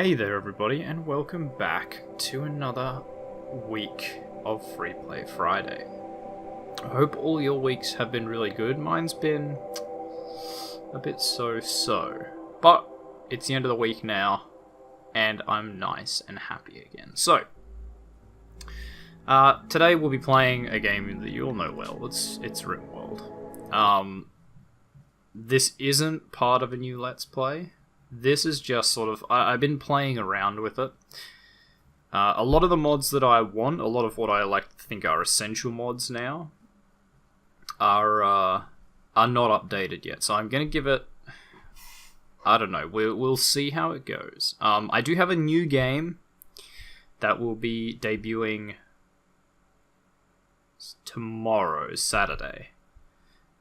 Hey there everybody, and welcome back to another week of Freeplay Friday. I hope all your weeks have been really good. Mine's been a bit so-so, but it's the end of the week now, and I'm nice and happy again. So, today we'll be playing a game that you all know well. It's Rimworld. This isn't part of a new Let's Play. This is just sort of... I've been playing around with it. A lot of the mods that I want, a lot of what I like to think are essential mods now, are not updated yet. So I'm going to give it... I don't know. We'll see how it goes. I do have a new game that will be debuting tomorrow, Saturday.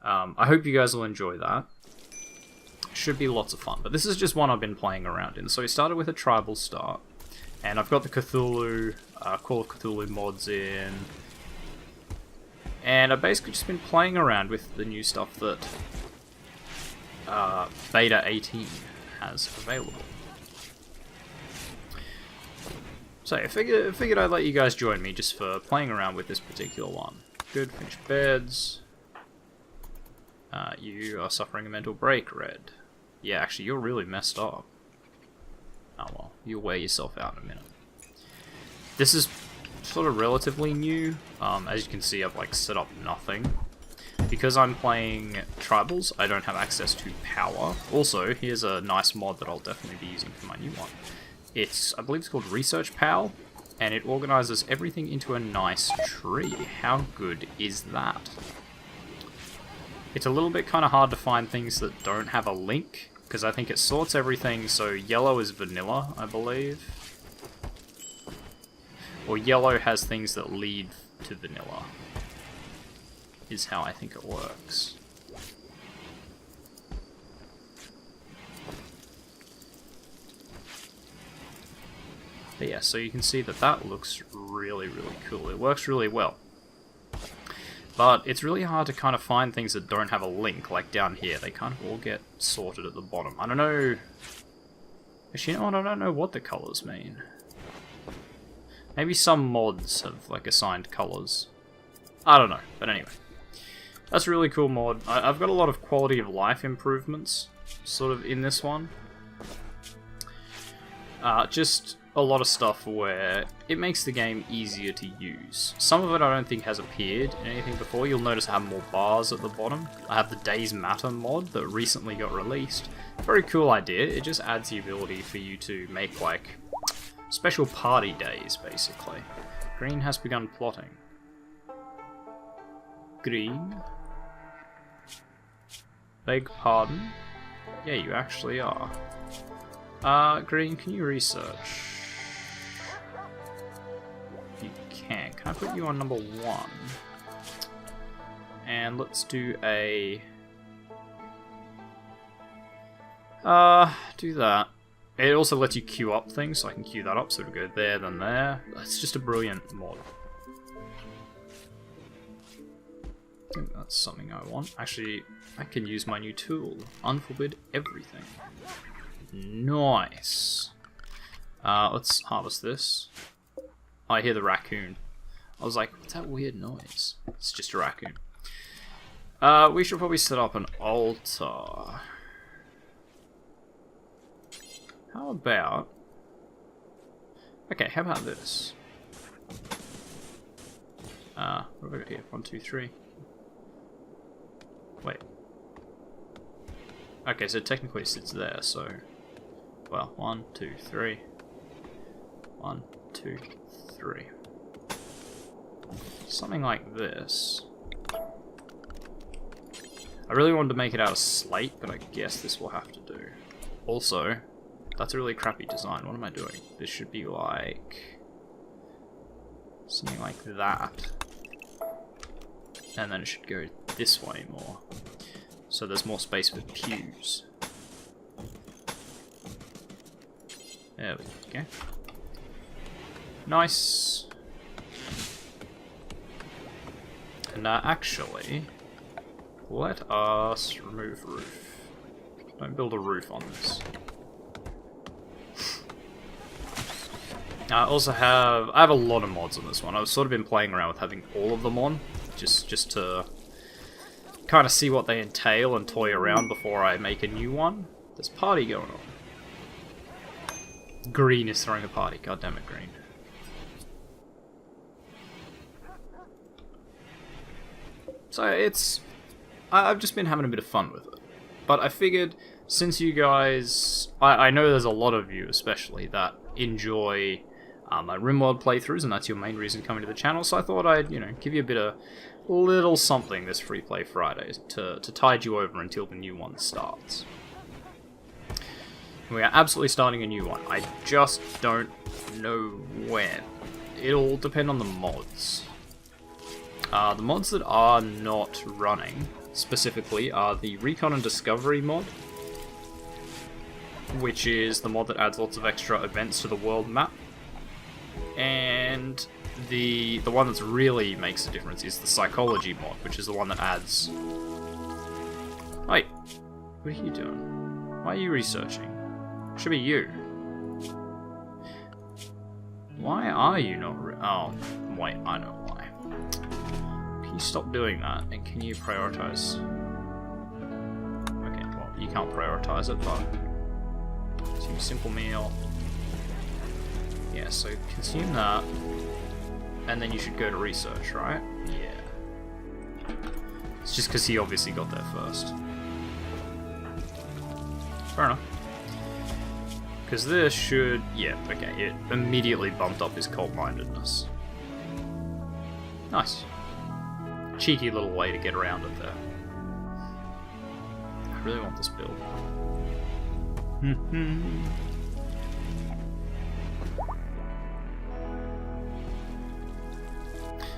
I hope you guys will enjoy that. Should be lots of fun, but this is just one I've been playing around in. So we started with a tribal start, and I've got the Cthulhu, Call of Cthulhu mods in, and I've basically just been playing around with the new stuff that Beta 18 has available. So I figured I'd let you guys join me just for playing around with this particular one. Good, finished beds. You are suffering a mental break, Red. Yeah, actually, you're really messed up. Oh well, you'll wear yourself out in a minute. This is sort of relatively new. As you can see, I've like set up nothing. Because I'm playing Tribals, I don't have access to power. Also, here's a nice mod that I'll definitely be using for my new one. I believe it's called Research Pal, and it organizes everything into a nice tree. How good is that? It's a little bit kind of hard to find things that don't have a link, because I think it sorts everything, so yellow is vanilla, I believe. Or yellow has things that lead to vanilla, is how I think it works. But yeah, so you can see that looks really, really cool. It works really well. But it's really hard to kind of find things that don't have a link, like down here. They kind of all get sorted at the bottom. I don't know... Actually, you know what? I don't know what the colours mean. Maybe some mods have, like, assigned colours. I don't know, but anyway. That's a really cool mod. I've got a lot of quality of life improvements, sort of, in this one. Just a lot of stuff where it makes the game easier to use. Some of it I don't think has appeared in anything before. You'll notice I have more bars at the bottom. I have the Days Matter mod that recently got released. Very cool idea. It just adds the ability for you to make like special party days, basically. Green has begun plotting. Green? Beg pardon? Yeah, you actually are. Green, can you research? You can. Can I put you on number 1? And let's do a... do that. It also lets you queue up things, so I can queue that up, so it'll go there, then there. It's just a brilliant mod. I think that's something I want. Actually, I can use my new tool, Unforbid Everything. Nice. Let's harvest this. Oh, I hear the raccoon. I was like, what's that weird noise? It's just a raccoon. We should probably set up an altar. How about... Okay, how about this? What have I got here? 1, 2, 3. Wait. Okay, so technically it sits there, so... Well, 1, 2, 3. 1, 2, 3. Something like this. I really wanted to make it out of slate, but I guess this will have to do. Also, that's a really crappy design. What am I doing? This should be like... something like that. And then it should go this way more. So there's more space for pews. There we go. Nice. And actually, let us remove roof. Don't build a roof on this. I also have a lot of mods on this one. I've sort of been playing around with having all of them on, just to kind of see what they entail and toy around before I make a new one. There's a party going on. Green is throwing a party. God damn it, Green. So I've just been having a bit of fun with it. But I figured, since you guys, I know there's a lot of you especially that enjoy my Rimworld playthroughs, and that's your main reason coming to the channel, so I thought I'd, give you a bit of little something this Freeplay Friday to tide you over until the new one starts. We are absolutely starting a new one. I just don't know when. It'll depend on the mods. The mods that are not running, specifically, are the Recon and Discovery mod, which is the mod that adds lots of extra events to the world map. And the one that really makes a difference is the Psychology mod, which is the one that adds... Wait, what are you doing? Why are you researching? It should be you. Why are you not oh, wait, I know why. Can you stop doing that, and can you prioritize? Okay, well, you can't prioritize it, but... Consume simple meal. Yeah, so consume that, and then you should go to research, right? Yeah. It's just because he obviously got there first. Fair enough. Because this should... Yeah, okay, it immediately bumped up his cult-mindedness. Nice. Cheeky little way to get around it there. I really want this build.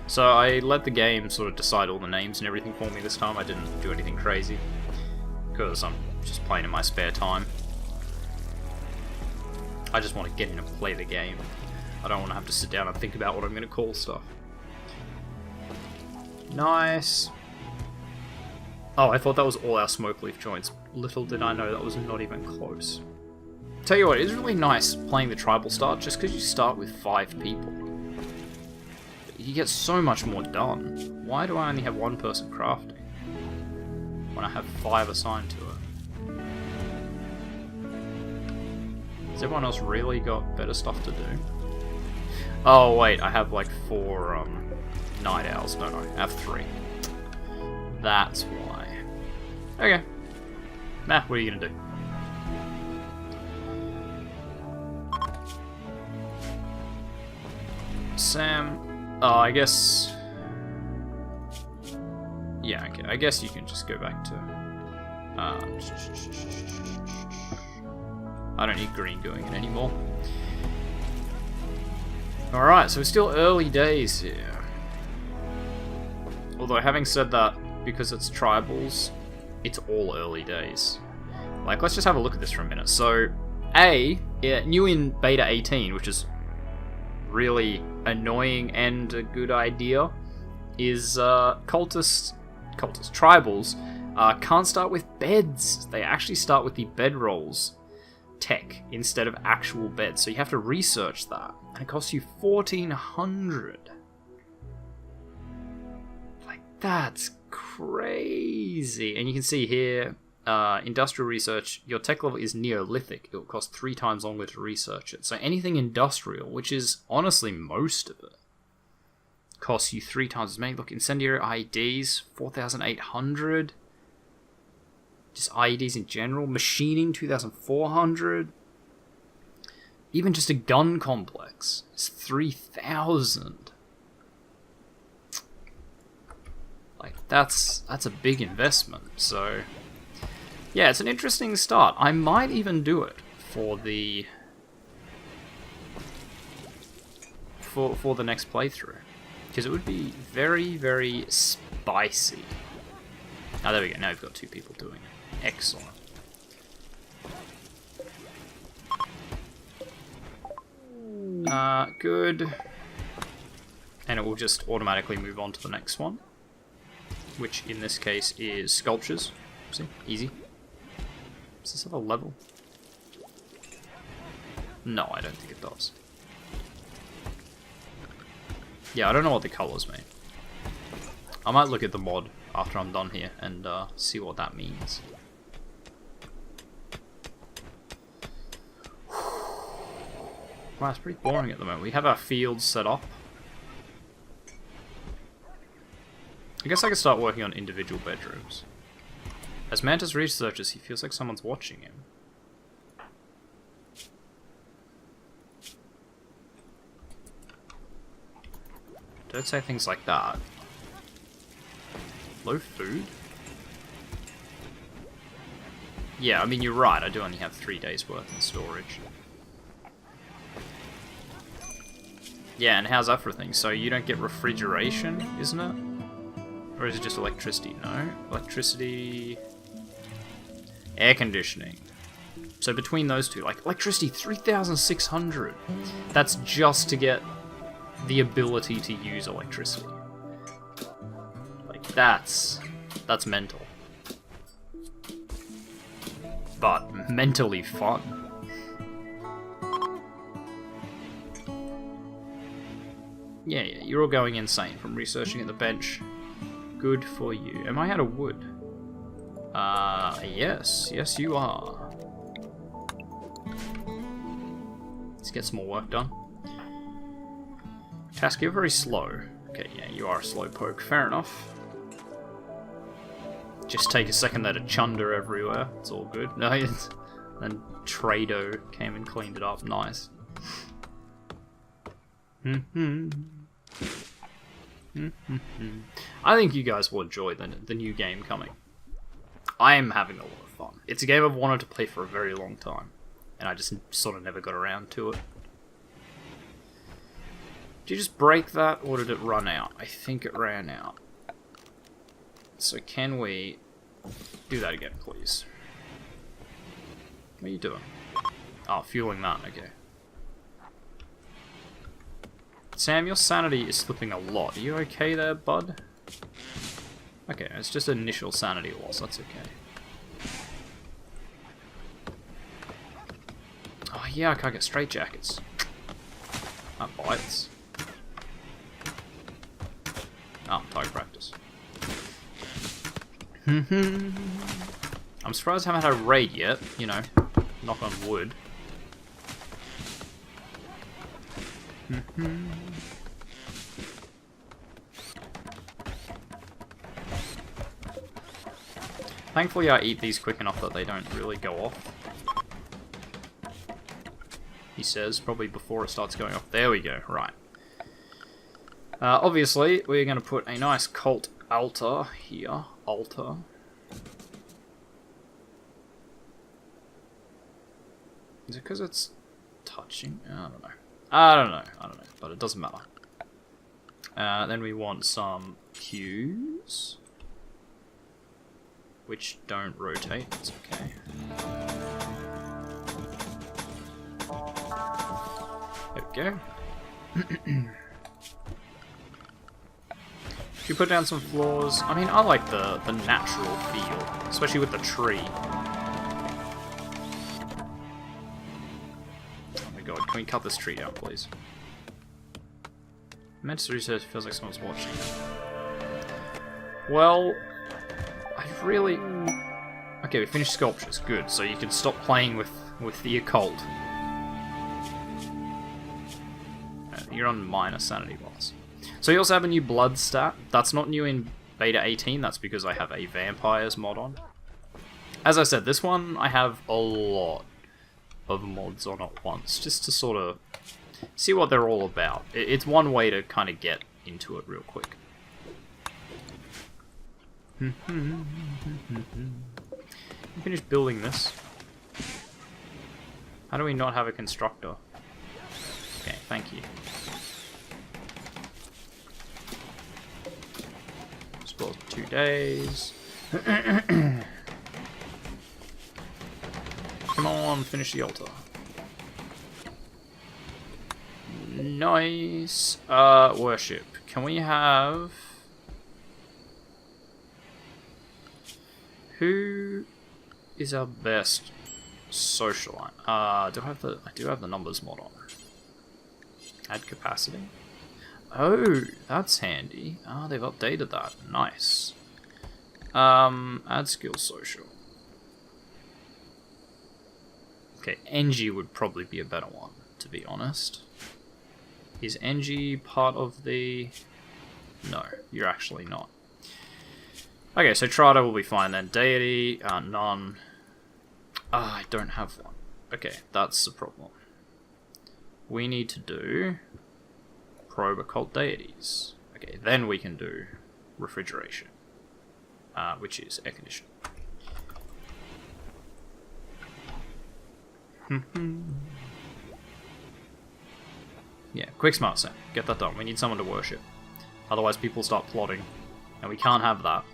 So I let the game sort of decide all the names and everything for me this time. I didn't do anything crazy, because I'm just playing in my spare time. I just want to get in and play the game. I don't want to have to sit down and think about what I'm going to call stuff. Nice. Oh, I thought that was all our smoke leaf joints. Little did I know that was not even close. Tell you what, it is really nice playing the tribal start just because you start with 5 people. You get so much more done. Why do I only have 1 person crafting when I have 5 assigned to it? Has everyone else really got better stuff to do? Oh wait, I have like 4 night owls, don't I? I have 3. That's why. Okay. Nah, what are you gonna do? Sam... Oh, I guess... Yeah, okay. I guess you can just go back to... I don't need Green doing it anymore. Alright, so it's still early days here. Although, having said that, because it's tribals, it's all early days. Like, let's just have a look at this for a minute. So, new in Beta 18, which is really annoying and a good idea, is tribals can't start with beds. They actually start with the bedrolls tech instead of actual beds. So you have to research that, and it costs you 1,400. Like, that's crazy. And you can see here, industrial research, your tech level is Neolithic. It will cost 3 times longer to research it. So anything industrial, which is honestly most of it, costs you 3 times as many. Look, incendiary IEDs, 4,800. Just IEDs in general. Machining, 2,400. Even just a gun complex is 3,000. Like, that's a big investment. So, yeah, it's an interesting start. I might even do it for the for the next playthrough, because it would be very, very spicy. Oh, there we go. Now we've got 2 people doing it. Excellent. Good. And it will just automatically move on to the next one, which in this case is sculptures. See? Easy. Does this have a level? No, I don't think it does. Yeah, I don't know what the colours mean. I might look at the mod after I'm done here and see what that means. Wow, it's pretty boring at the moment. We have our fields set up. I guess I could start working on individual bedrooms. As Mantis researches, he feels like someone's watching him. Don't say things like that. Low food? Yeah, I mean, you're right. I do only have 3 days worth in storage. Yeah, and how's that for things? So you don't get refrigeration, isn't it? Or is it just electricity? No. Electricity... Air conditioning. So between those two, like, electricity, 3,600. That's just to get the ability to use electricity. Like, that's mental. But mentally fun. Yeah, you're all going insane from researching at the bench. Good for you. Am I out of wood? Yes. Yes, you are. Let's get some more work done. Task, you're very slow. Okay, yeah, you are a slowpoke. Fair enough. Just take a second there to chunder everywhere. It's all good. No, then Trado came and cleaned it up. Nice. I think you guys will enjoy the new game coming. I am having a lot of fun. It's a game I've wanted to play for a very long time, and I just sort of never got around to it. Did you just break that, or did it run out? I think it ran out. So can we do that again, please? What are you doing? Oh, fueling that, okay. Sam, your sanity is slipping a lot. Are you okay there, bud? Okay, it's just initial sanity loss, that's okay. Oh yeah, I can't get straitjackets. That bites. Oh, target practice. I'm surprised I haven't had a raid yet, you know, knock on wood. Thankfully I eat these quick enough that they don't really go off. He says, probably before it starts going off. There we go, right. Obviously, we're going to put a nice cult altar here. Altar. Is it because it's touching? I don't know. I don't know, but it doesn't matter. Then we want some cues, which don't rotate, it's okay. There we go. Should we put down some floors? I mean, I like the natural feel, especially with the tree. Oh my god, can we cut this tree down, please? Mantis research feels like someone's watching. Well, I really... Okay, we finished sculptures, good. So you can stop playing with the occult. You're on minor sanity loss. So you also have a new blood stat. That's not new in beta 18, that's because I have a vampires mod on. As I said, this one I have a lot of mods on at once, just to sort of see what they're all about. It's one way to kind of get into it real quick. Finish building this. How do we not have a constructor? Okay, thank you. Spoiled 2 days. Come on, finish the altar. Nice. Worship. Can we have... Who is our best socialite? I do have the numbers mod on. Add capacity. Oh, that's handy. Ah, they've updated that. Nice. Add skill social. Okay, NG would probably be a better one, to be honest. Is NG part of the... No, you're actually not. Okay, so Trada will be fine then. Deity, none. Ah, I don't have one. Okay, that's the problem. We need to do probe occult deities. Okay, then we can do refrigeration, which is air conditioning. Yeah, quick smart set. Get that done. We need someone to worship. Otherwise people start plotting. And we can't have that.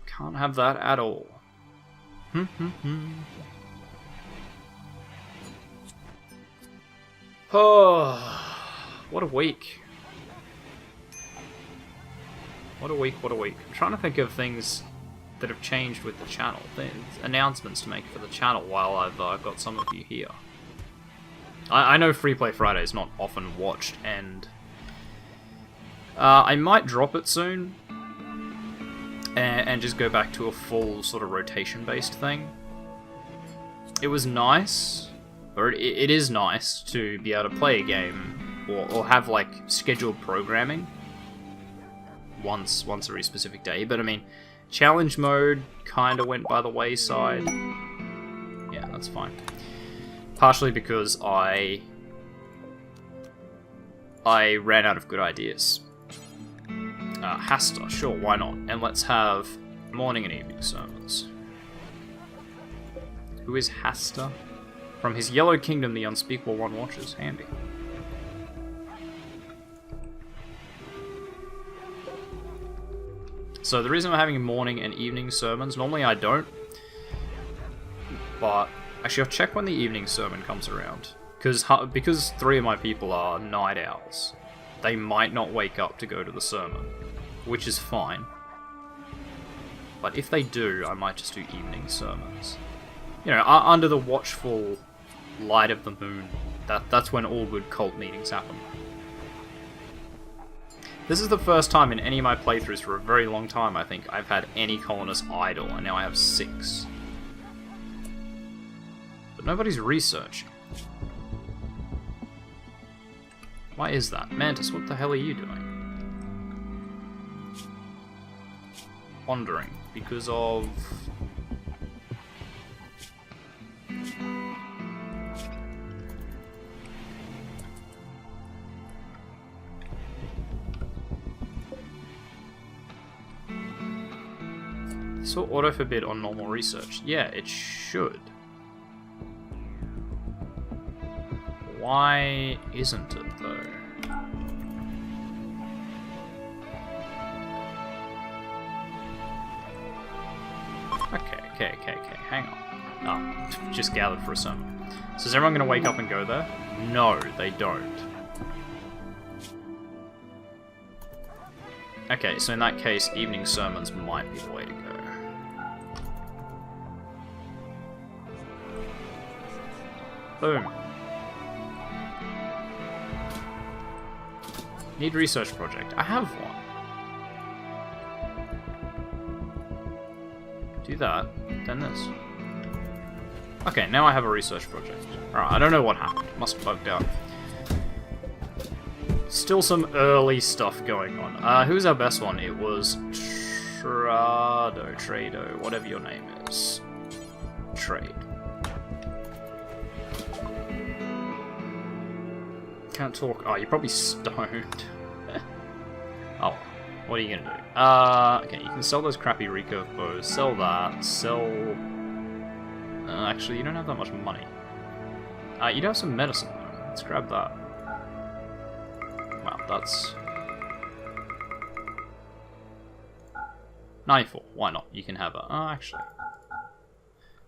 Can't have that at all. Oh, what a week. What a week, what a week. I'm trying to think of things that have changed with the channel. Announcements to make for the channel while I've got some of you here. I know Freeplay Friday is not often watched, and I might drop it soon and just go back to a full sort of rotation-based thing. It was nice, or it is nice to be able to play a game or have like scheduled programming once every specific day. But I mean, challenge mode kind of went by the wayside. Yeah, that's fine. Partially because I ran out of good ideas. Hasta, sure, why not? And let's have morning and evening sermons. Who is Hasta? From his yellow kingdom, the unspeakable one watches. Handy. So the reason I'm having morning and evening sermons, normally I don't, but actually I'll check when the evening sermon comes around, because 3 of my people are night owls. They might not wake up to go to the sermon, which is fine. But if they do, I might just do evening sermons. You know, under the watchful light of the moon. That's when all good cult meetings happen. This is the first time in any of my playthroughs for a very long time, I think, I've had any colonist idle, and now I have 6. But nobody's researching. Why is that? Mantis, what the hell are you doing? Wandering. Because of... This will auto-forbid on normal research. Yeah, it should. Why isn't it, though? Okay, hang on. Ah, just gathered for a sermon. So is everyone going to wake up and go there? No, they don't. Okay, so in that case, evening sermons might be the way to go. Boom. Need research project. I have one. Do that, then this. Okay, now I have a research project. Alright, I don't know what happened. Must have bugged out. Still some early stuff going on. Who's our best one? It was Trado, whatever your name is. Trade. Can't talk. Oh, you're probably stoned. Oh, what are you gonna do? Okay, you can sell those crappy recurve bows. Sell that. Sell... actually, you don't have that much money. You do have some medicine, though. Let's grab that. Wow, that's... 94. Why not? You can have a... Oh, actually...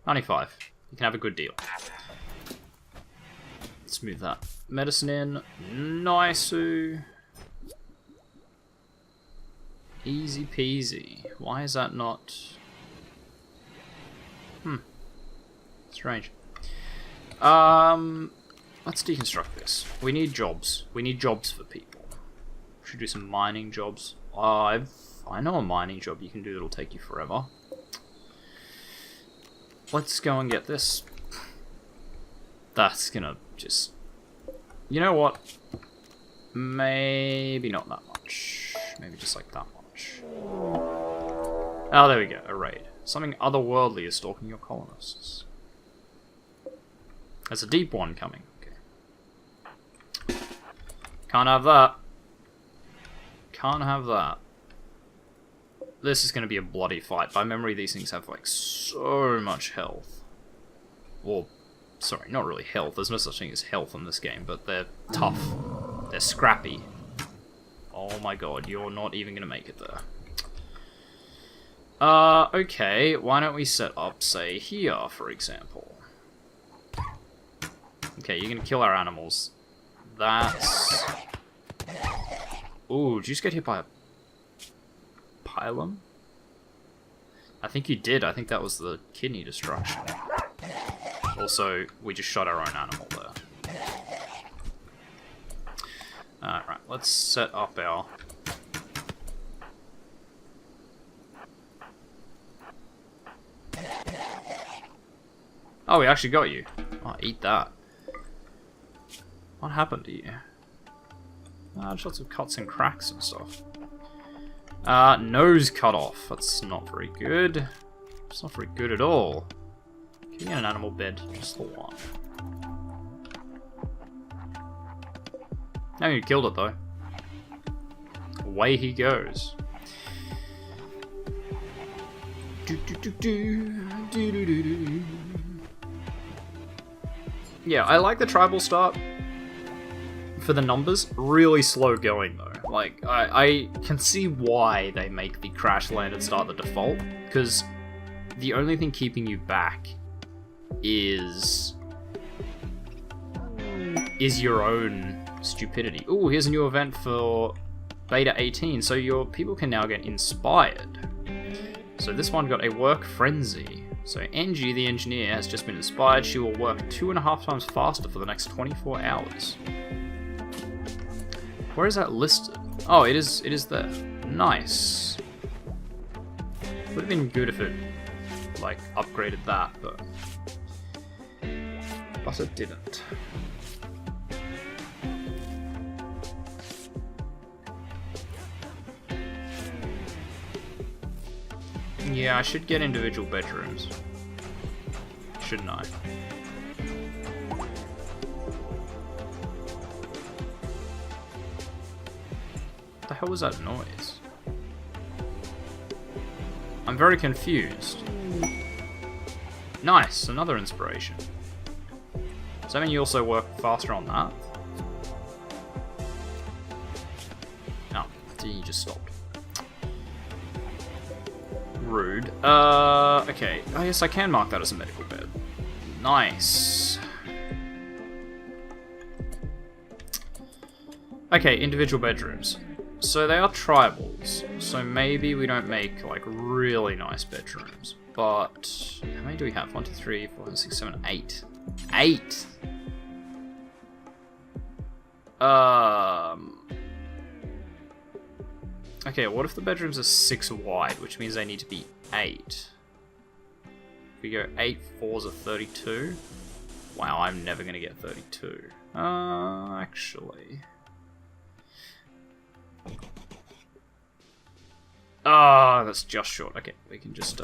95. You can have a good deal. Let's move that medicine in. Nice. Easy peasy. Why is that not... Strange. let's deconstruct this. We need jobs. We need jobs for people. Should do some mining jobs. I know a mining job you can do that'll take you forever. Let's go and get this. That's gonna just... You know what? Maybe not that much. Maybe just like that much. Oh, there we go. A raid. Something otherworldly is stalking your colonists. There's a deep one coming. Okay. Can't have that. Can't have that. This is going to be a bloody fight. By memory, these things have, like, so much health. Well, sorry, not really health. There's no such thing as health in this game, but they're tough. They're scrappy. Oh my god, you're not even going to make it there. Okay, why don't we set up, say, here, for example. Okay, you're going to kill our animals. That's... Ooh, did you just get hit by a pylon? I think you did. I think that was the kidney destruction. Also, we just shot our own animal there. Alright, let's set up our... Oh, we actually got you. Oh, eat that. What happened to you? Just lots of cuts and cracks and stuff. Nose cut off. That's not very good. It's not very good at all. Can you get an animal bed? Just the one. Now you killed it though. Away he goes. Yeah, I like the tribal start. For the numbers, really slow going though. Like, I can see why they make the crash landed start the default, because the only thing keeping you back is your own stupidity. Ooh, here's a new event for Beta 18, so your people can now get inspired. So this one got a work frenzy. So Angie, the engineer, has just been inspired. She will work 2.5 times faster for the next 24 hours. Where is that listed? Oh, it is there. Nice. Would have been good if it, like, upgraded that, but it didn't. Yeah, I should get individual bedrooms. Shouldn't I? What the hell was that noise? I'm very confused. Nice, another inspiration. Does that mean you also work faster on that? No, you just stopped. Rude. Okay. Oh, yes, I can mark that as a medical bed. Nice. Okay, individual bedrooms. So they are tribals, so maybe we don't make, like, really nice bedrooms. But how many do we have? 1, 2, 3, 4, 5, 6, 7, 8. 8! Okay, what if the bedrooms are 6 wide, which means they need to be 8? If we go 8 4s are 32. Wow, I'm never gonna get 32. Actually. Ah, that's just short. Okay, we can just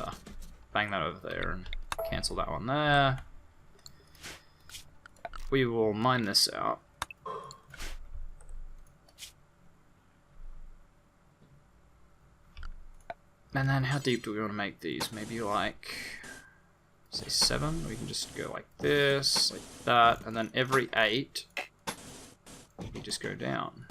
bang that over there and cancel that one there. We will mine this out. And then how deep do we want to make these? Maybe like, say 7? We can just go like this, like that, and then every 8, we just go down.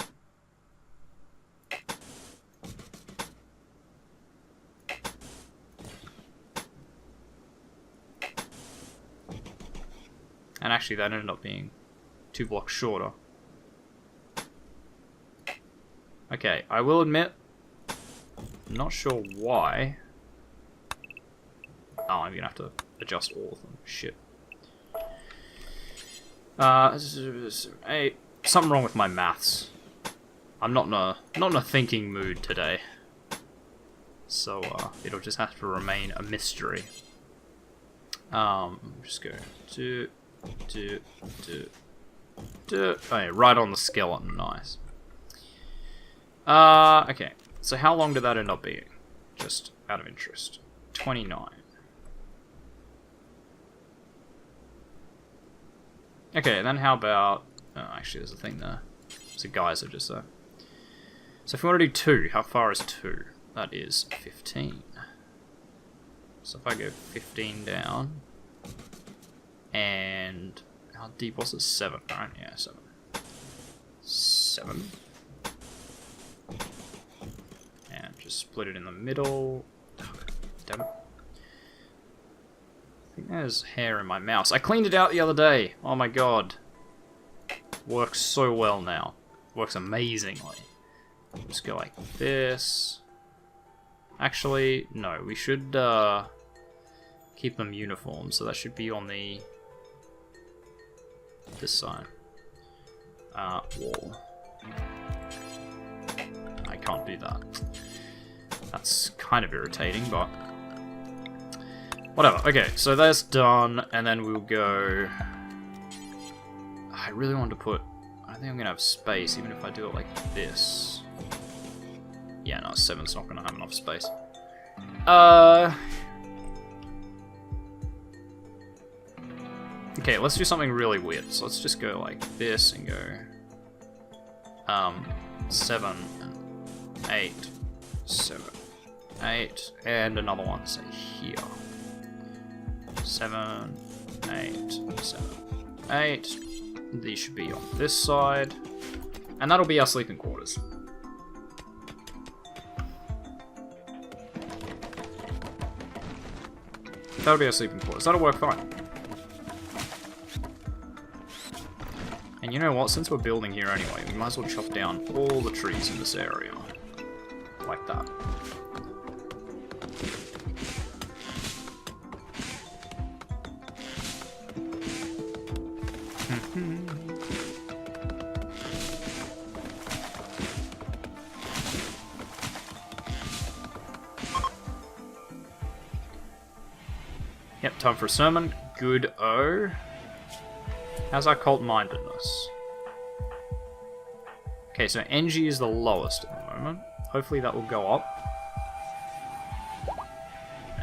And actually that ended up being 2 blocks shorter. Okay, I will admit, I'm not sure why. Oh, I'm gonna have to adjust all of them. Shit. Hey, something wrong with my maths. I'm not in a thinking mood today. So, it'll just have to remain a mystery. Just go oh, yeah, right on the skeleton, nice. Okay, so how long did that end up being? Just out of interest. 29. Okay, then how about... Oh, actually, there's a thing there. There's a geyser just there. So if we want to do 2, how far is 2? That is 15. So if I go 15 down... And... How deep was it? 7, right? Yeah, 7. 7. And just split it in the middle. Damn it. I think there's hair in my mouse. I cleaned it out the other day. Oh my god. Works so well now. Works amazingly. Just go like this. Actually, no. We should keep them uniform. So that should be on the... this side. Wall. I can't do that. That's kind of irritating, but... whatever. Okay, so that's done, and then we'll go... I really want to put... I think I'm going to have space, even if I do it like this. Yeah, no, 7's not going to have enough space. Okay, let's do something really weird. So let's just go like this and go... 7, 8, 7, 8, and another one, say here. 7, 8, 7, 8. These should be on this side. And that'll be our sleeping quarters. That'll be our sleeping quarters. That'll work fine. And you know what? Since we're building here anyway, we might as well chop down all the trees in this area. Like that. Yep, time for a sermon. Good-o. How's our cult-mindedness? Okay, so NG is the lowest at the moment. Hopefully that will go up.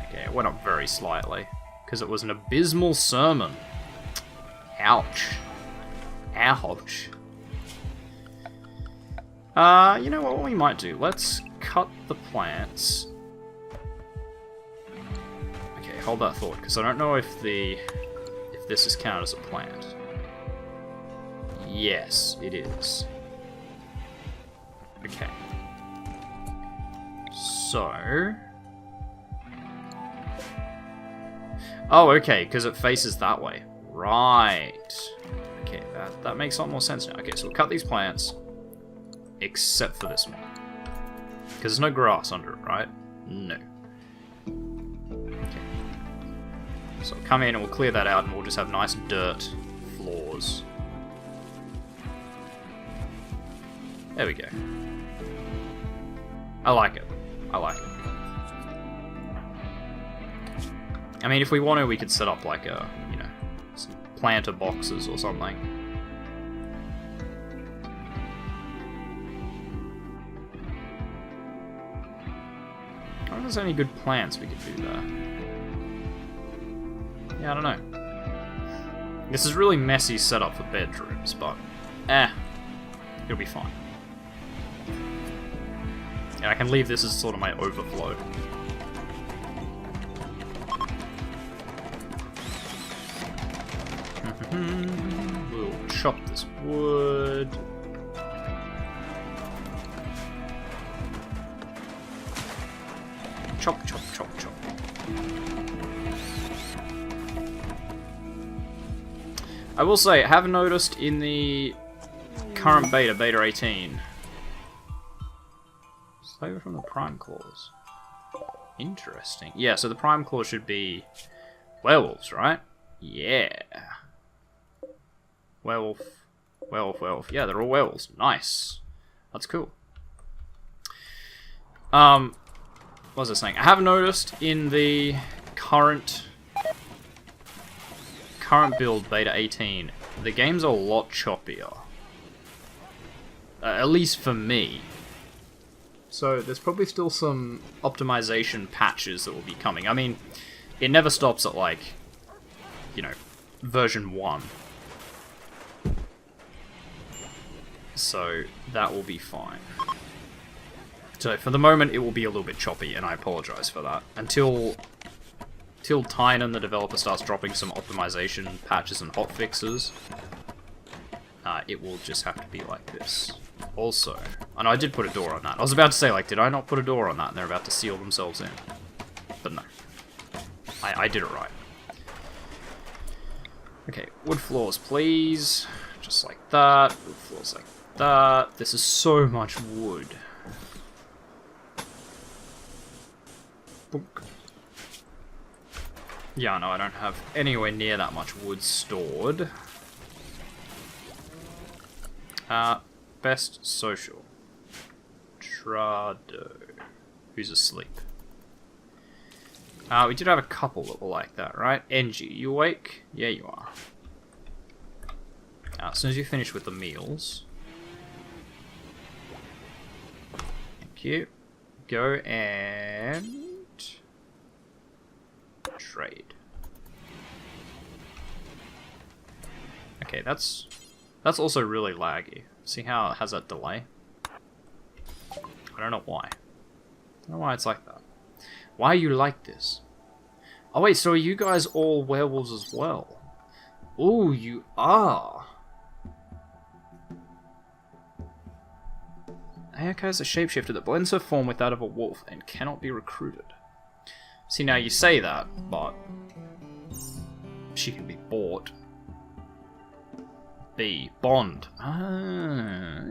Okay, it went up very slightly. Because it was an abysmal sermon. Ouch. Ouch. You know what we might do? Let's cut the plants. Okay, hold that thought, because I don't know if this is counted as a plant. Yes, it is. Okay. So... oh, okay, because it faces that way. Right. Okay, that makes a lot more sense now. Okay, so we'll cut these plants. Except for this one. Because there's no grass under it, right? No. Okay. So we'll come in and we'll clear that out and we'll just have nice dirt floors. There we go. I like it. I like it. I mean, if we want to, we could set up like a, you know, some planter boxes or something. I don't know if there's any good plants we could do there. Yeah, I don't know. This is really messy setup for bedrooms, but it'll be fine. And I can leave this as sort of my overflow. We'll chop this wood. Chop, chop, chop, chop. I will say, I have noticed in the current beta, beta 18, flavor from the prime clause. Interesting. Yeah, so the prime clause should be werewolves, right? Yeah. Werewolf. Werewolf, werewolf. Yeah, they're all werewolves. Nice. That's cool. What was I saying? I have noticed in the current build, Beta 18, the game's a lot choppier. At least for me. So there's probably still some optimization patches that will be coming. I mean, it never stops at, like, you know, version 1. So that will be fine. So for the moment, it will be a little bit choppy, and I apologize for that. Until Tynan, the developer, starts dropping some optimization patches and hotfixes, it will just have to be like this. Also, and I did put a door on that. I was about to say, like, did I not put a door on that? And they're about to seal themselves in. But no. I did it right. Okay, wood floors, please. Just like that. Wood floors like that. This is so much wood. Boink. Yeah, no, I don't have anywhere near that much wood stored. Best social. Trado. Who's asleep? We did have a couple that were like that, right? NG, you awake? Yeah, you are. As soon as you finish with the meals. Thank you. Go and trade. Okay, that's also really laggy. See how it has that delay? I don't know why. I don't know why it's like that. Why are you like this? Oh wait, so are you guys all werewolves as well? Ooh, you are. Ayaka is a shapeshifter that blends her form with that of a wolf and cannot be recruited. See, now you say that, but she can be bought. B. Bond. Ah.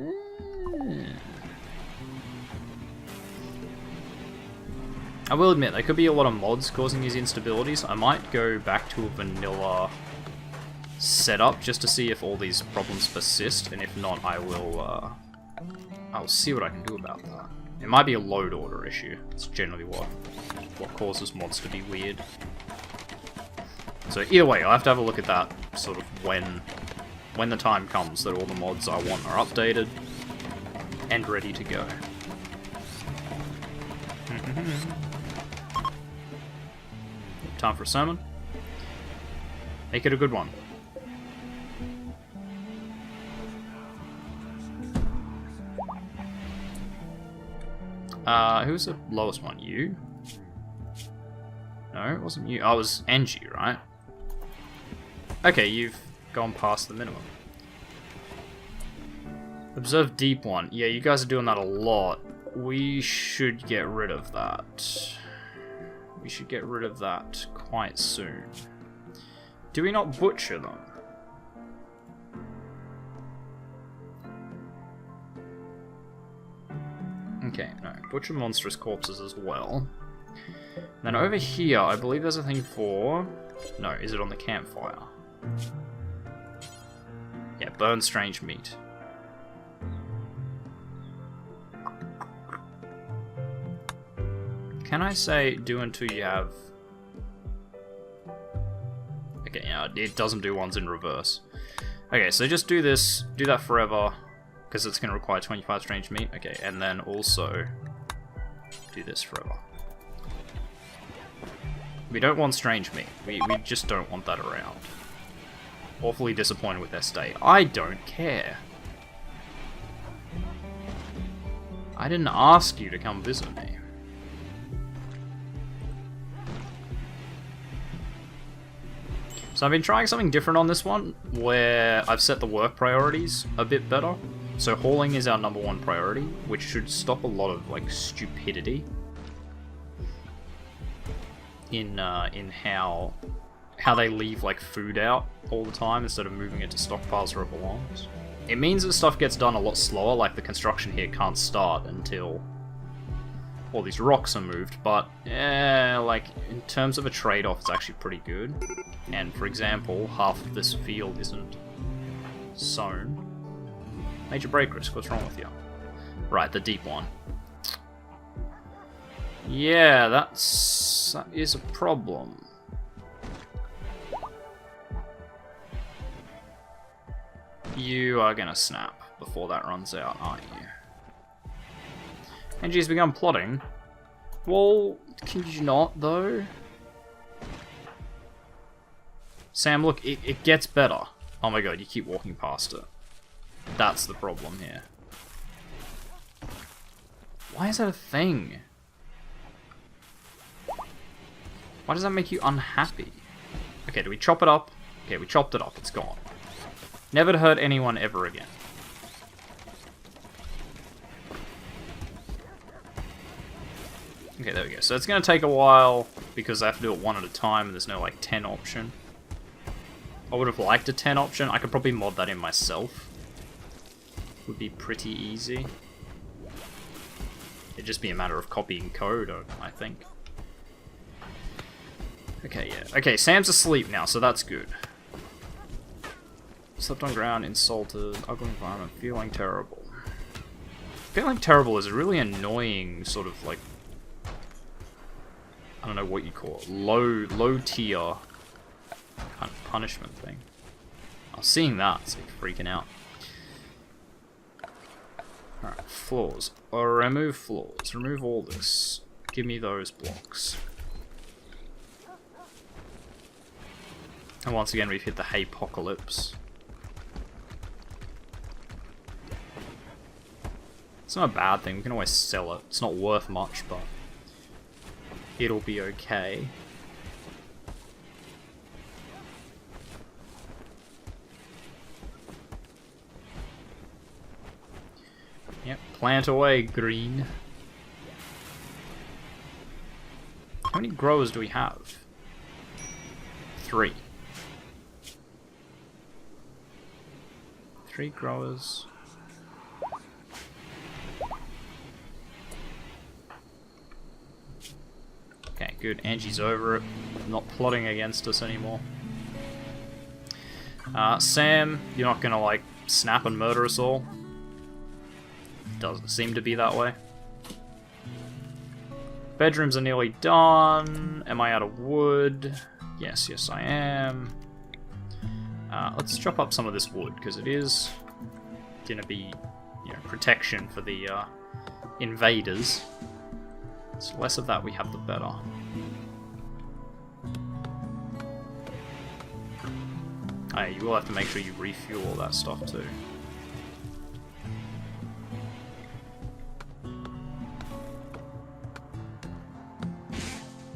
I will admit, there could be a lot of mods causing these instabilities. I might go back to a vanilla setup just to see if all these problems persist, and if not, I'll see what I can do about that. It might be a load order issue. It's generally what causes mods to be weird. So either way, I'll have to have a look at that sort of when the time comes that all the mods I want are updated and ready to go. Time for a sermon. Make it a good one. Who's the lowest one? You? No, it wasn't you. Oh, it was NG, right? Okay, you've gone past the minimum. Observe deep one. Yeah, you guys are doing that a lot. We should get rid of that. We should get rid of that quite soon. Do we not butcher them? Okay, no. Butcher monstrous corpses as well. Then over here, I believe there's a thing for... No, is it on the campfire? Yeah, burn strange meat. Can I say do until you have... Okay, yeah, it doesn't do ones in reverse. Okay, so just do this, do that forever, because it's going to require 25 strange meat. Okay, and then also do this forever. We don't want strange meat. We just don't want that around. Awfully disappointed with their state. I don't care. I didn't ask you to come visit me. So I've been trying something different on this one, where I've set the work priorities a bit better. So hauling is our #1 priority, which should stop a lot of, like, stupidity in how they leave, like, food out all the time instead of moving it to stockpiles where it belongs. It means that stuff gets done a lot slower, like the construction here can't start until all these rocks are moved, but like, in terms of a trade-off, it's actually pretty good. And for example, half of this field isn't Sewn. Major break risk, what's wrong with you? Right, the deep one. Yeah, that is a problem. You are gonna snap before that runs out, aren't you? Angie's begun plotting. Well, can you not, though? Sam, look, it gets better. Oh my god, you keep walking past it. That's the problem here. Why is that a thing? Why does that make you unhappy? Okay, do we chop it up? Okay, we chopped it up, it's gone. Never to hurt anyone ever again. Okay, there we go. So it's going to take a while because I have to do it one at a time and there's no like 10 option. I would have liked a 10 option. I could probably mod that in myself. Would be pretty easy. It'd just be a matter of copying code, I think. Okay, yeah. Okay, Sam's asleep now, so that's good. Slept on ground, insulted, ugly environment, feeling terrible. Feeling terrible is a really annoying sort of like, I don't know what you call it, low tier kind of punishment thing. I was seeing that, it's like freaking out. Alright, floors. Or remove floors. Remove all this. Give me those blocks. And once again we've hit the Haypocalypse. It's not a bad thing, we can always sell it. It's not worth much, but it'll be okay. Yep, plant away, green. How many growers do we have? 3. 3 growers. Okay, good. Angie's over it. Not plotting against us anymore. Sam, you're not gonna, like, snap and murder us all? Doesn't seem to be that way. Bedrooms are nearly done. Am I out of wood? Yes, yes I am. Let's chop up some of this wood, because it is gonna be, you know, protection for the invaders. So less of that we have, the better. Hey, you will have to make sure you refuel all that stuff too.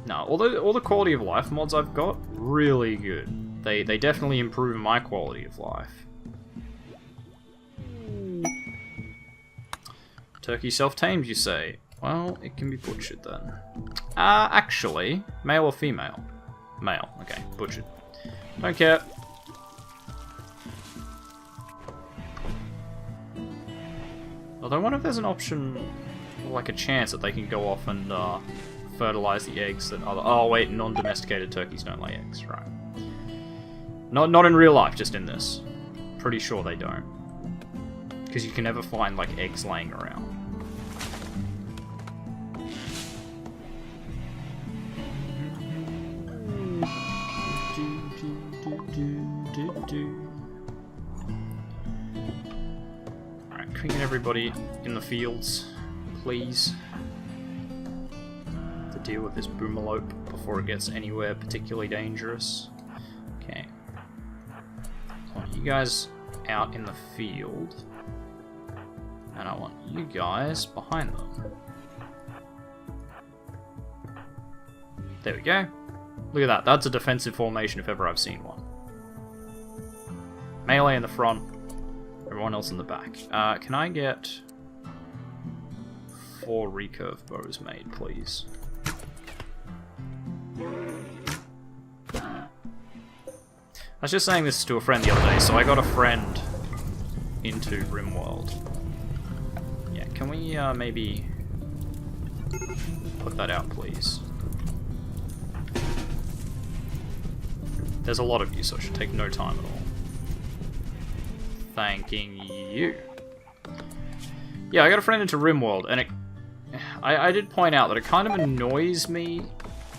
No, all the quality of life mods I've got, really good. They definitely improve my quality of life. Turkey self-tamed, you say? Well, it can be butchered then. Actually, male or female? Male, okay, butchered. Don't care. Although I wonder if there's an option, like a chance that they can go off and fertilize the eggs that other... Oh wait, non-domesticated turkeys don't lay eggs, right. Not in real life, just in this. Pretty sure they don't. Because you can never find, like, eggs laying around. Alright, can we get everybody in the fields, please? To deal with this boomalope before it gets anywhere particularly dangerous. Okay. I want you guys out in the field. And I want you guys behind them. There we go. Look at that. That's a defensive formation if ever I've seen one. Melee in the front. Everyone else in the back. Can I get 4 recurve bows made, please? I was just saying this to a friend the other day. So I got a friend into Rimworld. Yeah, can we maybe put that out, please? There's a lot of you, so it should take no time at all. thanking you. Yeah, I got a friend into Rimworld, and I did point out that it kind of annoys me,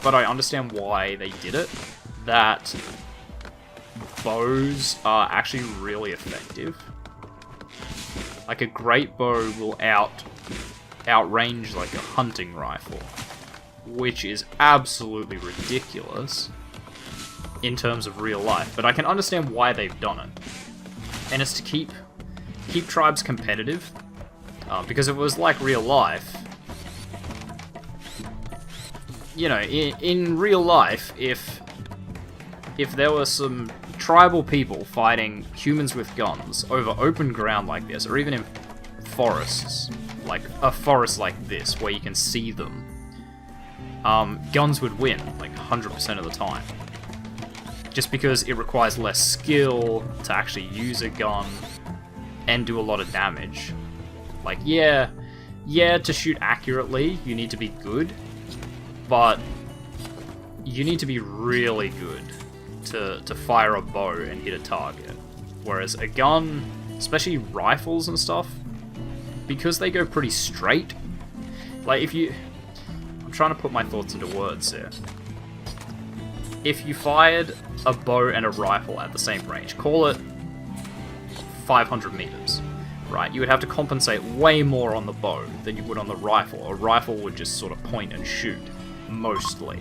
but I understand why they did it, that bows are actually really effective. Like, a great bow will outrange, like, a hunting rifle, which is absolutely ridiculous in terms of real life, but I can understand why they've done it. And it's to keep tribes competitive, because if it was like real life, you know, in real life, if there were some tribal people fighting humans with guns over open ground like this, or even in forests, like a forest like this, where you can see them, guns would win, like 100% of the time. Just because it requires less skill to actually use a gun and do a lot of damage. Like, yeah, to shoot accurately, you need to be good, but you need to be really good to fire a bow and hit a target. Whereas a gun, especially rifles and stuff, because they go pretty straight, like I'm trying to put my thoughts into words here. If you fired a bow and a rifle at the same range, call it 500 meters, right? You would have to compensate way more on the bow than you would on the rifle. A rifle would just sort of point and shoot, mostly.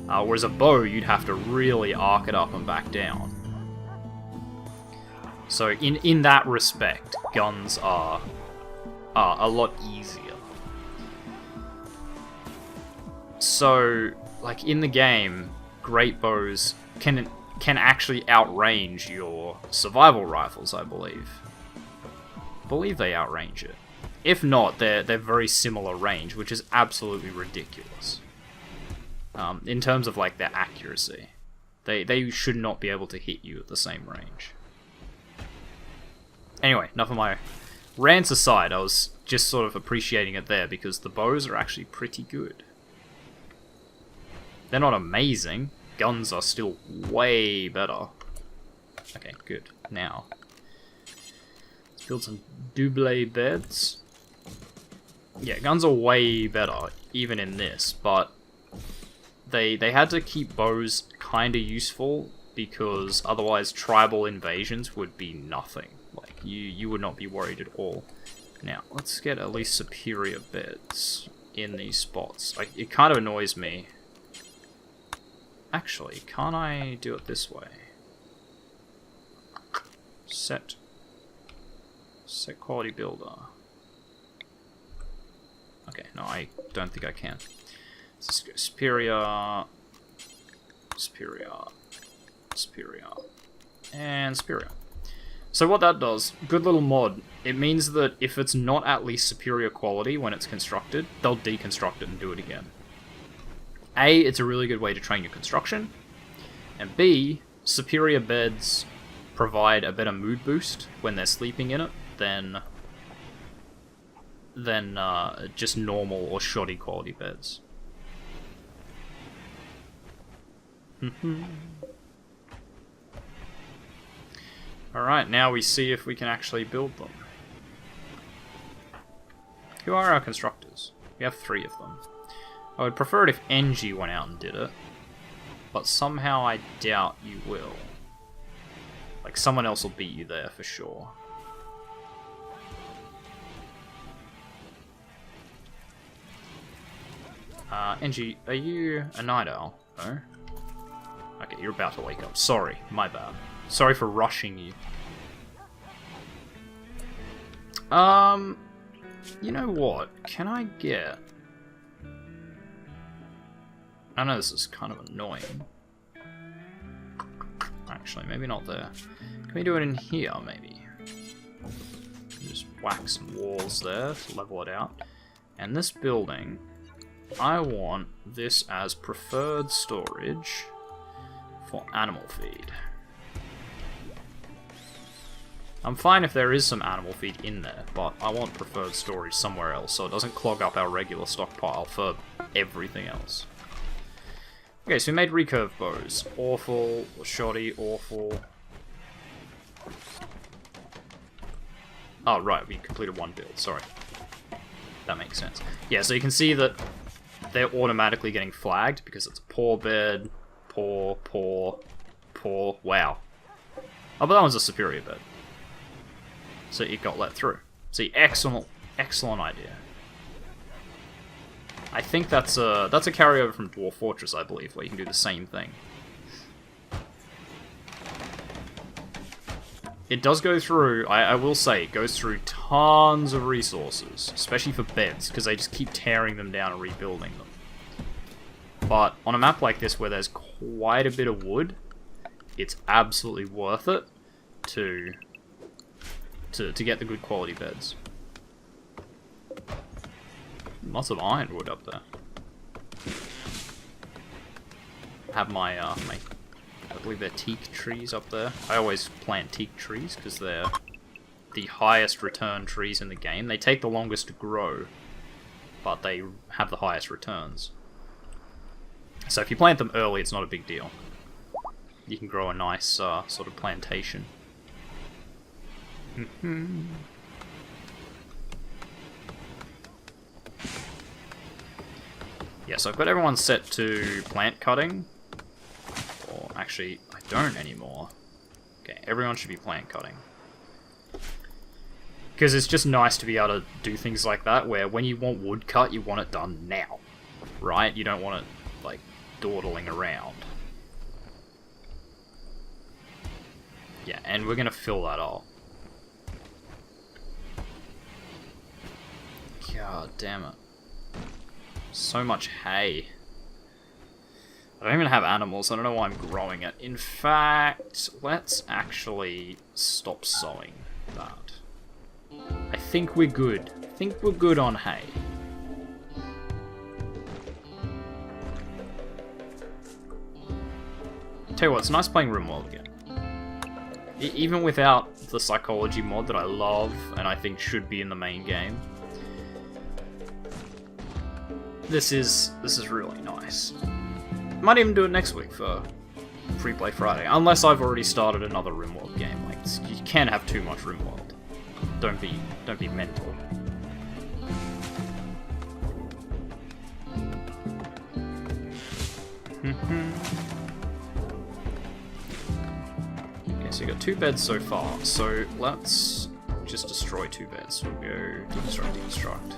Whereas a bow, you'd have to really arc it up and back down. So in that respect, guns are a lot easier. So, like, in the game, great bows can actually outrange your survival rifles, I believe. I believe they outrange it. If not, they're very similar range, which is absolutely ridiculous. In terms of, like, their accuracy. They should not be able to hit you at the same range. Anyway, enough of my rants aside, I was just sort of appreciating it there, because the bows are actually pretty good. They're not amazing. Guns are still way better. Okay, good. Now, let's build some double beds. Yeah, guns are way better, even in this, but they had to keep bows kind of useful, because otherwise tribal invasions would be nothing. Like, you would not be worried at all. Now, let's get at least superior beds in these spots. Like, it kind of annoys me. Actually, can't I do it this way? Set quality builder. Okay, no, I don't think I can. Let's go superior, and superior. So what that does, good little mod, it means that if it's not at least superior quality when it's constructed, they'll deconstruct it and do it again. A, it's a really good way to train your construction, and B, superior beds provide a better mood boost when they're sleeping in it than just normal or shoddy quality beds. Alright, now we see if we can actually build them. Who are our constructors? We have 3 of them. I would prefer it if NG went out and did it, but somehow I doubt you will. Like, someone else will beat you there for sure. NG, are you a night owl? No? Okay, you're about to wake up. Sorry, my bad. Sorry for rushing you. You know what? Can I get... I know this is kind of annoying. Actually, maybe not there. Can we do it in here, maybe? Just whack some walls there to level it out. And this building, I want this as preferred storage for animal feed. I'm fine if there is some animal feed in there, but I want preferred storage somewhere else so it doesn't clog up our regular stockpile for everything else. Okay, so we made recurve bows. Awful, shoddy, awful. Oh, right, we completed one build, sorry. That makes sense. Yeah, so you can see that they're automatically getting flagged because it's a poor bed, poor, poor, poor. Wow. Oh, but that one's a superior bed. So it got let through. See, excellent idea. I think that's a carryover from Dwarf Fortress, I believe, where you can do the same thing. It does go through, I will say, it goes through tons of resources, especially for beds, because they just keep tearing them down and rebuilding them. But on a map like this, where there's quite a bit of wood, it's absolutely worth it to get the good quality beds. Lots of ironwood up there. I have my, I believe they're teak trees up there. I always plant teak trees because they're the highest return trees in the game. They take the longest to grow, but they have the highest returns. So if you plant them early, it's not a big deal. You can grow a nice sort of plantation. Yeah, so I've got everyone set to plant cutting. Or actually, I don't anymore. Okay, everyone should be plant cutting. Because it's just nice to be able to do things like that, where when you want wood cut, you want it done now. Right? You don't want it, like, dawdling around. Yeah, and we're gonna fill that all. God damn it. So much hay. I don't even have animals, I don't know why I'm growing it. In fact, let's actually stop sowing that. I think we're good. I think we're good on hay. Tell you what, it's nice playing Rimworld again. Even without the psychology mod that I love and I think should be in the main game. This is really nice. Might even do it next week for Freeplay Friday, unless I've already started another Rimworld game. Like, you can't have too much Rimworld. Don't be mental. Okay, so you got 2 beds so far. So let's just destroy 2 beds. We'll go deconstruct.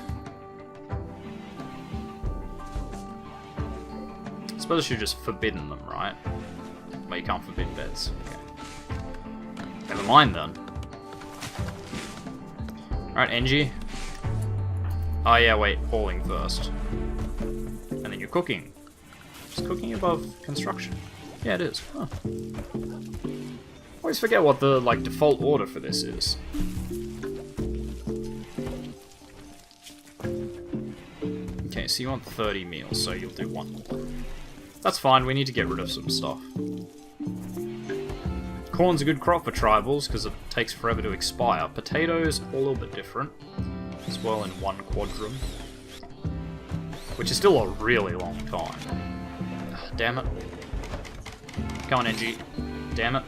I suppose I should have just forbidden them, right? But you can't forbid beds. Okay. Never mind then. Alright, Engie. Oh yeah, wait, hauling first. And then you're cooking. Is cooking above construction? Yeah, it is. Huh. Always forget what the, like, default order for this is. Okay, so you want 30 meals, so you'll do 1 more. That's fine, we need to get rid of some stuff. Corn's a good crop for tribals, because it takes forever to expire. Potatoes, a little bit different, as well in 1 quadrum. Which is still a really long time. Ugh, damn it. Come on, NG. Damn it.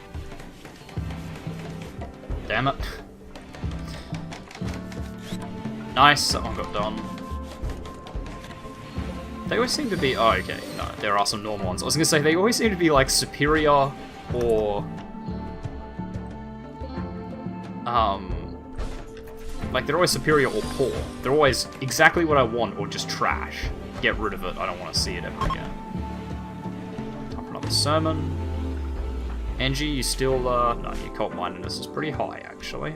Damn it. Nice, that one got done. They always seem to be... Oh, okay. No, there are some normal ones. I was going to say, they always seem to be, like, superior or... Like, they're always superior or poor. They're always exactly what I want or just trash. Get rid of it. I don't want to see it ever again. Time for another sermon. Angie, you still, no, your cult mindedness is pretty high, actually.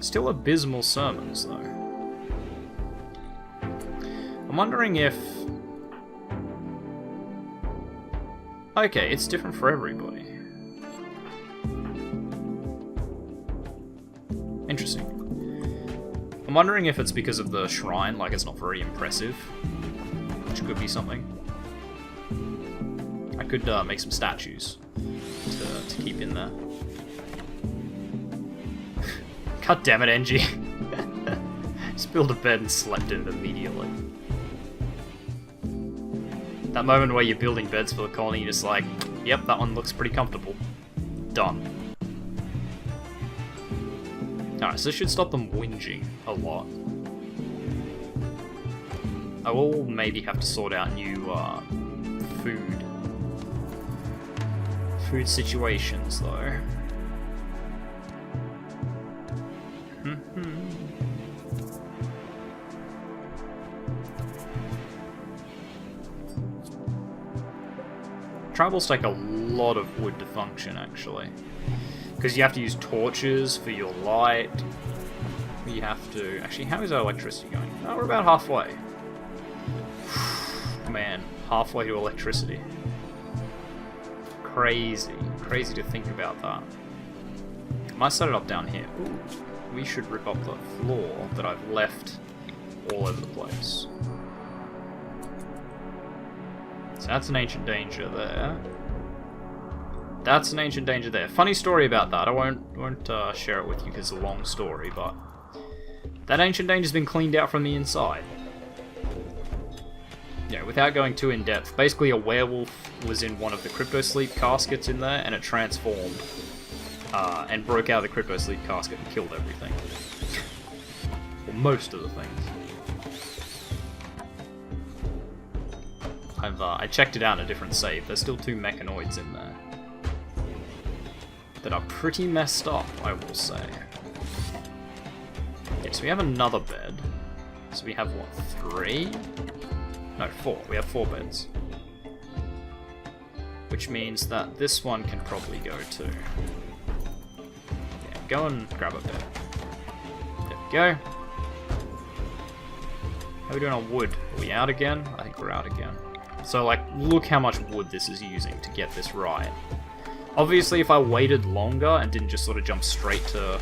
Still abysmal sermons, though. I'm wondering if... Okay, it's different for everybody. Interesting. I'm wondering if it's because of the shrine, like it's not very impressive. Which could be something. I could make some statues to keep in there. God damn it, NG. Just built a bed and slept in it immediately. That moment where you're building beds for the colony, you're just like, yep, that one looks pretty comfortable. Done. Alright, so this should stop them whinging a lot. I will maybe have to sort out new food situations though. Tribals take a lot of wood to function actually. Because you have to use torches for your light. You have to... Actually, how is our electricity going? Oh, we're about halfway. Man, halfway to electricity. Crazy. Crazy to think about that. I might set it up down here. Ooh, we should rip up the floor that I've left all over the place. So that's an ancient danger there. That's an ancient danger there. Funny story about that. I won't share it with you because it's a long story, but that ancient danger's been cleaned out from the inside. Yeah, without going too in depth, basically a werewolf was in one of the crypto sleep caskets in there, and it transformed and broke out of the crypto sleep casket and killed everything. Well, most of the things. I checked it out in a different save. There's still 2 mechanoids in there that are pretty messed up, I will say. Okay, so we have another bed. So we have, what, 3? No, 4. We have 4 beds. Which means that this one can probably go too. Yeah, go and grab a bed. There we go. How are we doing on wood? Are we out again? I think we're out again. So, like, look how much wood this is using to get this right. Obviously, if I waited longer and didn't just sort of jump straight to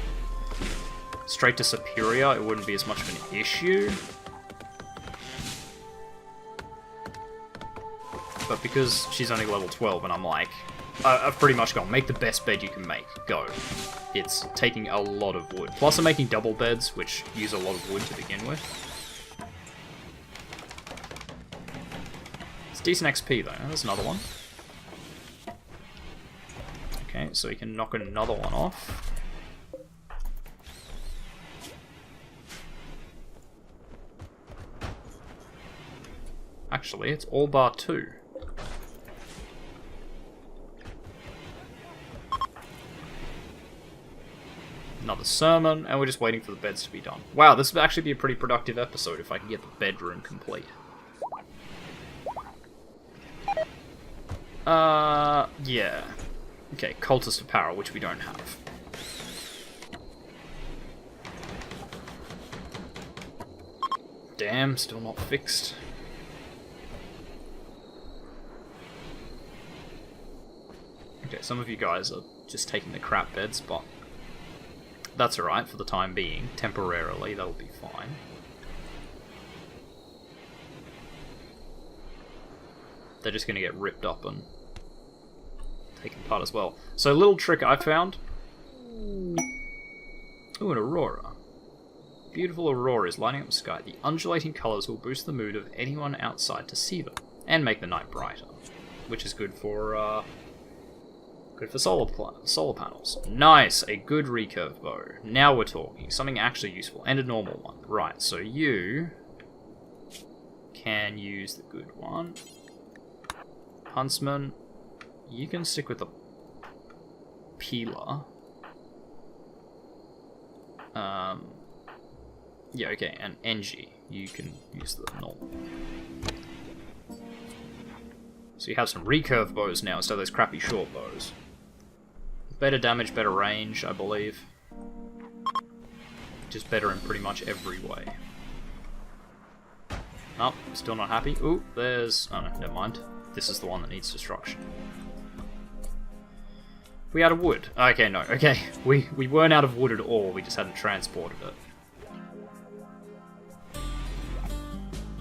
Superior, it wouldn't be as much of an issue. But because she's only level 12 and I'm like, I've pretty much gone, make the best bed you can make, go. It's taking a lot of wood. Plus I'm making double beds, which use a lot of wood to begin with. It's decent XP though, there's another one. Okay, so we can knock another one off. Actually, it's all bar 2. Another sermon, and we're just waiting for the beds to be done. Wow, this would actually be a pretty productive episode if I can get the bedroom complete. Yeah. Okay, cultist apparel, which we don't have. Damn, still not fixed. Okay, some of you guys are just taking the crap beds, but that's alright for the time being. Temporarily, that'll be fine. They're just going to get ripped up and taken apart as well. So, a little trick I found. Ooh, an aurora. Beautiful auroras lighting up the sky. The undulating colours will boost the mood of anyone outside to see them, and make the night brighter. Which is good for solar panels. Nice! A good recurve bow. Now we're talking. Something actually useful. And a normal one. Right, so you can use the good one. Huntsman, you can stick with the peeler. Yeah, okay, and NG, you can use the normal. So you have some recurve bows now instead of those crappy short bows. Better damage, better range, I believe. Just better in pretty much every way. Oh, still not happy. Ooh, there's... oh no, never mind. This is the one that needs destruction. We out of wood? Okay, no, okay. We weren't out of wood at all, we just hadn't transported it.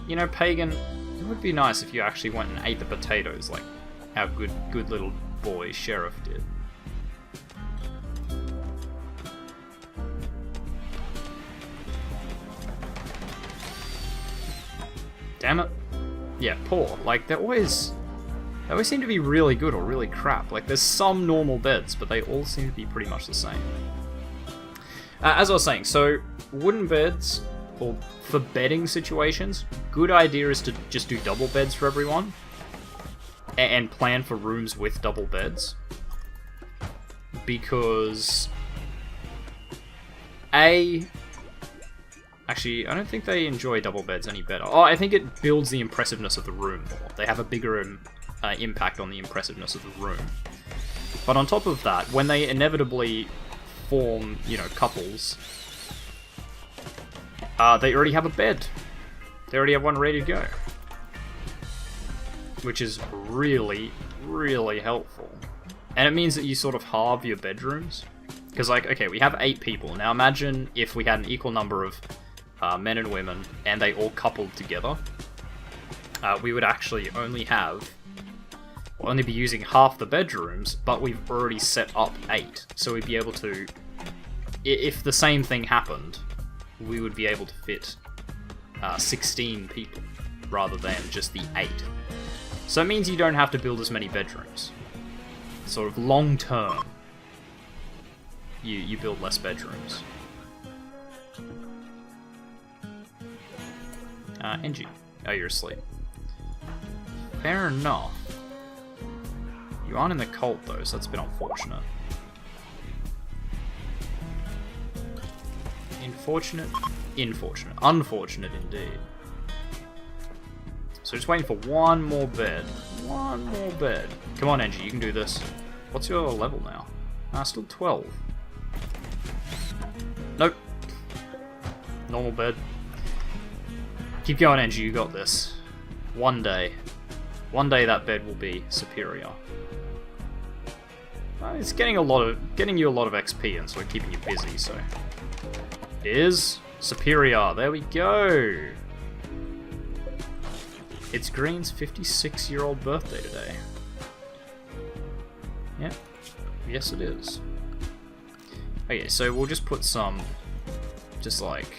You know, Pagan, it would be nice if you actually went and ate the potatoes like our good little boy Sheriff did. Damn it. Yeah, poor. Like, they always seem to be really good or really crap. Like, there's some normal beds, but they all seem to be pretty much the same. As I was saying, so wooden beds, or for bedding situations, good idea is to just do double beds for everyone. And plan for rooms with double beds. Because... Actually, I don't think they enjoy double beds any better. Oh, I think it builds the impressiveness of the room more. They have a bigger impact on the impressiveness of the room. But on top of that, when they inevitably form, you know, couples, they already have a bed. They already have one ready to go. Which is really, really helpful. And it means that you sort of halve your bedrooms. Because, like, okay, we have 8 people. Now imagine if we had an equal number of men and women, and they all coupled together. We would actually only be using half the bedrooms, but we've already set up 8. So we'd be able to, if the same thing happened, we would be able to fit 16 people, rather than just the 8. So it means you don't have to build as many bedrooms. Sort of long term, you build less bedrooms. Engie. Oh, you're asleep. Fair enough. You aren't in the cult though, so that's a bit unfortunate. Unfortunate indeed. So just waiting for one more bed. One more bed. Come on, Engie, you can do this. What's your level now? Still 12. Nope. Normal bed. Keep going, Engie, you got this. One day that bed will be superior. It's getting you a lot of XP and sort of keeping you busy, so... It is superior. There we go. It's Green's 56-year-old birthday today. Yep. Yes, it is. Okay, so we'll just put some... Just like...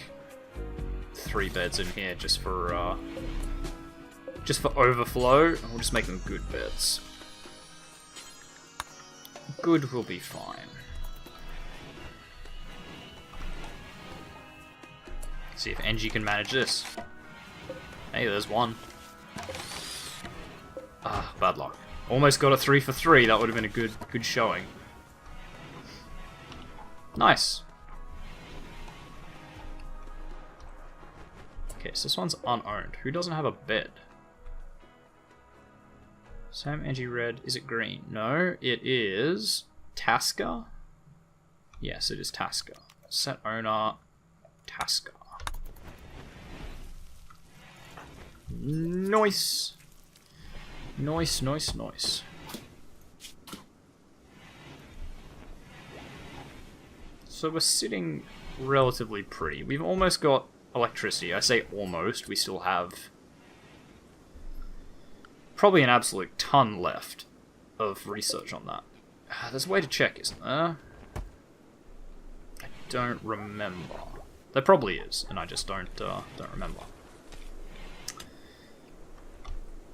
3 beds in here just for overflow, and we'll just make them good beds. Good will be fine. See if Engie can manage this. Hey, there's one. Ah, bad luck. Almost got a 3 for 3. That would have been a good showing. Nice. Okay, so this one's unowned. Who doesn't have a bed? Sam, Engie, red. Is it green? No, it is Tasker. Yes, it is Tasker. Set owner, Tasker. Nice. Nice, nice, nice. So we're sitting relatively pretty. We've almost got electricity. I say almost. We still have probably an absolute ton left of research on that. There's a way to check, isn't there? I don't remember. There probably is, and I just don't remember. Are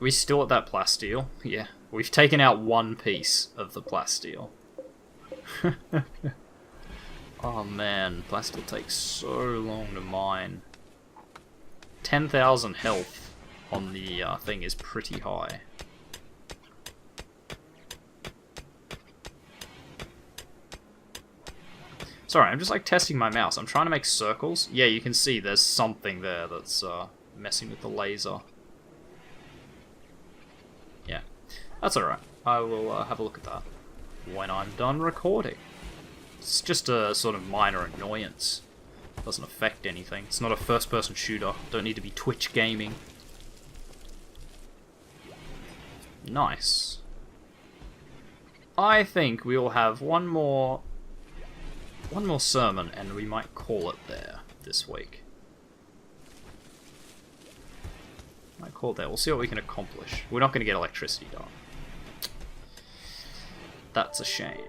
we still at that plasteel? Yeah. We've taken out one piece of the plasteel. Oh man, plasteel takes so long to mine. 10,000 health on the thing is pretty high. Sorry, I'm just like testing my mouse. I'm trying to make circles. Yeah, you can see there's something there that's messing with the laser. Yeah, that's alright. I will have a look at that when I'm done recording. It's just a sort of minor annoyance. Doesn't affect anything. It's not a first-person shooter. Don't need to be Twitch gaming. Nice. I think we will have one more sermon, and we might call it there this week. Might call it there. We'll see what we can accomplish. We're not going to get electricity done. That's a shame.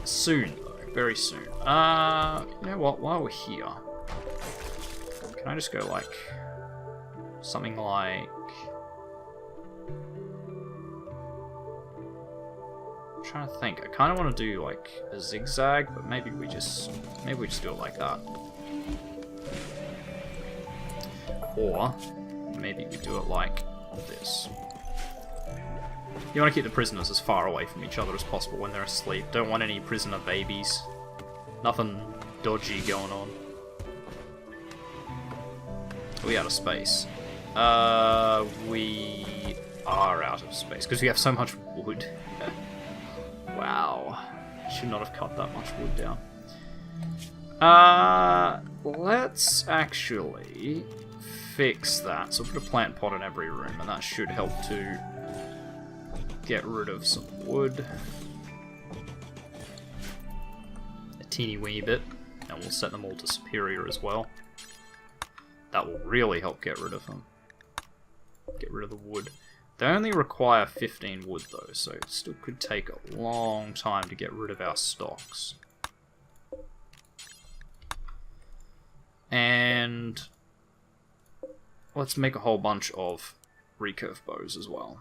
Soon, though. Very soon. You know what? While we're here, can I just go like something like I'm trying to think. I kind of want to do like a zigzag, but maybe we just do it like that. Or maybe we do it like this. You want to keep the prisoners as far away from each other as possible when they're asleep. Don't want any prisoner babies. Nothing dodgy going on. Are we out of space? We are out of space because we have so much wood. Wow. Should not have cut that much wood down. Let's actually fix that. So put a plant pot in every room, and that should help to get rid of some wood. A teeny weeny bit, and we'll set them all to superior as well. That will really help get rid of them. Get rid of the wood. They only require 15 wood though, so it still could take a long time to get rid of our stocks. And let's make a whole bunch of recurve bows as well.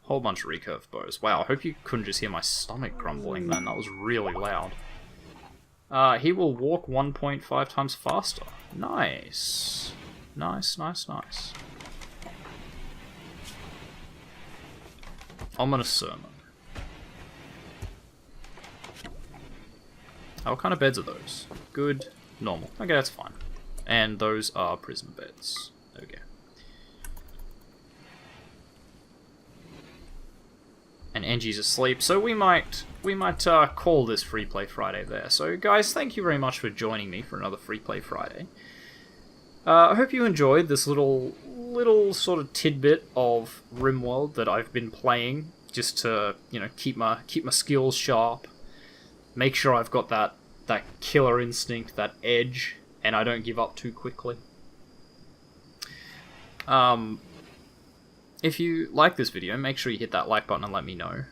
Whole bunch of recurve bows. Wow, I hope you couldn't just hear my stomach grumbling then. That was really loud. He will walk 1.5 times faster. Nice. Nice, nice, nice. Ominous sermon. What kind of beds are those? Good, normal. Okay, that's fine. And those are prison beds. Okay. And Angie's asleep, so we might call this Freeplay Friday there. So guys, thank you very much for joining me for another Freeplay Friday. I hope you enjoyed this little sort of tidbit of Rimworld that I've been playing just to, you know, keep my skills sharp, make sure I've got that killer instinct, that edge, and I don't give up too quickly. If you like this video, make sure you hit that like button and let me know.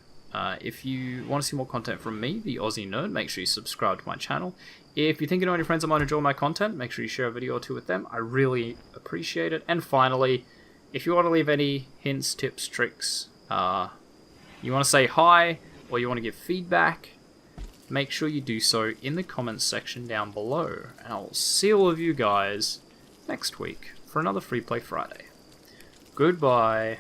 If you want to see more content from me, the Aussie Nerd, make sure you subscribe to my channel. If you think you know any friends that might enjoy my content, make sure you share a video or two with them. I really appreciate it. And finally, if you want to leave any hints, tips, tricks, you want to say hi, or you want to give feedback, make sure you do so in the comments section down below. And I'll see all of you guys next week for another Freeplay Friday. Goodbye.